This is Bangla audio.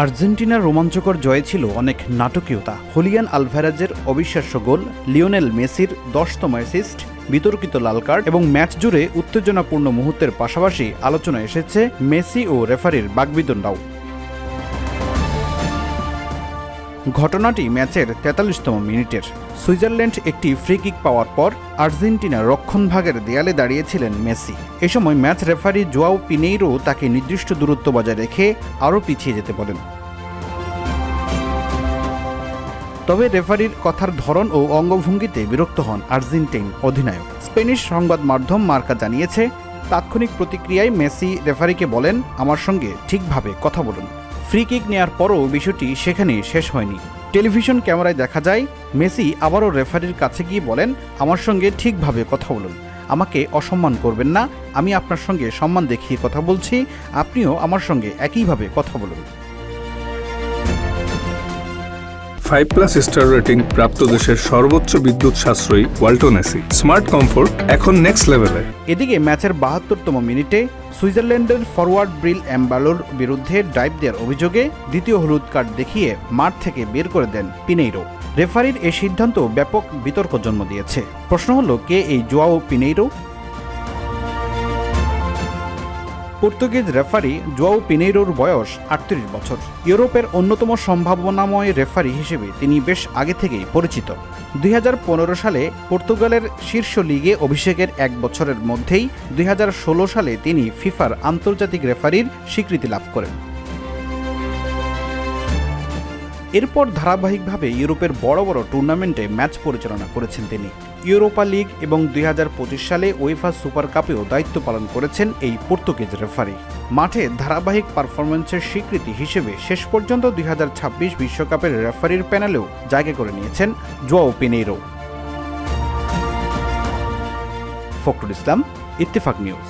আর্জেন্টিনার রোমাঞ্চকর জয়ে ছিল অনেক নাটকীয়তা। হুলিয়ান আলভারেজের অবিশ্বাস্য গোল, লিওনেল মেসির 10তম অ্যাসিস্ট, বিতর্কিত লাল কার্ড এবং ম্যাচ জুড়ে উত্তেজনাপূর্ণ মুহূর্তের পাশাপাশি আলোচনায় এসেছে মেসি ও রেফারির বাগবিতণ্ডাও। ঘটনাটি ম্যাচের 43তম মিনিটের। সুইজারল্যান্ড একটি ফ্রি কিক পাওয়ার পর আর্জেন্টিনার রক্ষণভাগের দেয়ালে দাঁড়িয়েছিলেন মেসি। এ সময় ম্যাচ রেফারি জোয়াও পিনেইরো তাকে নির্দিষ্ট দূরত্ব বজায় রেখে আরও পিছিয়ে যেতে বলেন। তবে রেফারির কথার ধরন ও অঙ্গভঙ্গিতে বিরক্ত হন আর্জেন্টিন অধিনায়ক। স্পেনিশ সংবাদ মাধ্যম মার্কা জানিয়েছে, তাৎক্ষণিক প্রতিক্রিয়ায় মেসি রেফারিকে বলেন, আমার সঙ্গে ঠিকভাবে কথা বলুন। ফ্রি কিক নেয়ার পরও বিষয়টি সেখানেই শেষ হয়নি। টেলিভিশন ক্যামেরায় দেখা যায় মেসি আবারও রেফারির কাছে গিয়ে বলেন, আমার সঙ্গে ঠিকভাবে কথা বলুন, আমাকে অসম্মান করবেন না, আমি আপনার সঙ্গে সম্মান দেখিয়ে কথা বলছি, আপনিও আমার সঙ্গে একইভাবে কথা বলুন। 5+ স্টার রেটিং প্রাপ্ত দেশের সর্বোচ্চ বিদ্যুৎ সাশ্রয়ী ওয়ালটন এসি। স্মার্ট কমফোর্ট এখন নেক্সট লেভেলে। এদিকে ম্যাচের 72তম মিনিটে সুইজারল্যান্ডের ফরওয়ার্ড ব্রিল এমবালোর বিরুদ্ধে ডাইভ দেওয়ার অভিযোগে দ্বিতীয় হলুদ কার্ড দেখিয়ে মাঠ থেকে বের করে দেন পিনেইরো। রেফারির এই সিদ্ধান্ত ব্যাপক বিতর্ক জন্ম দিয়েছে। প্রশ্ন হলো, কে এই জোয়াও পিনেইরো? পর্তুগিজ রেফারি জোয়াও পিনেইরোর বয়স 38 বছর। ইউরোপের অন্যতম সম্ভাবনাময় রেফারি হিসেবে তিনি বেশ আগে থেকেই পরিচিত। 2015 সালে পর্তুগালের শীর্ষ লিগে অভিষেকের 1 বছরের মধ্যেই 2016 সালে তিনি ফিফার আন্তর্জাতিক রেফারির স্বীকৃতি লাভ করেন। এরপর ধারাবাহিকভাবে ইউরোপের বড় বড় টুর্নামেন্টে ম্যাচ পরিচালনা করেছেন তিনি। ইউরোপা লিগ এবং 2025 সালে উয়েফা সুপার কাপেও দায়িত্ব পালন করেছেন এই পর্তুগিজ রেফারি। মাঠে ধারাবাহিক পারফরম্যান্সের স্বীকৃতি হিসেবে শেষ পর্যন্ত 2026 বিশ্বকাপের রেফারির প্যানেলেও জায়গা করে নিয়েছেন জোয়াও পিনেইরো। ফখরুল ইসলাম, ইত্তেফাক নিউজ।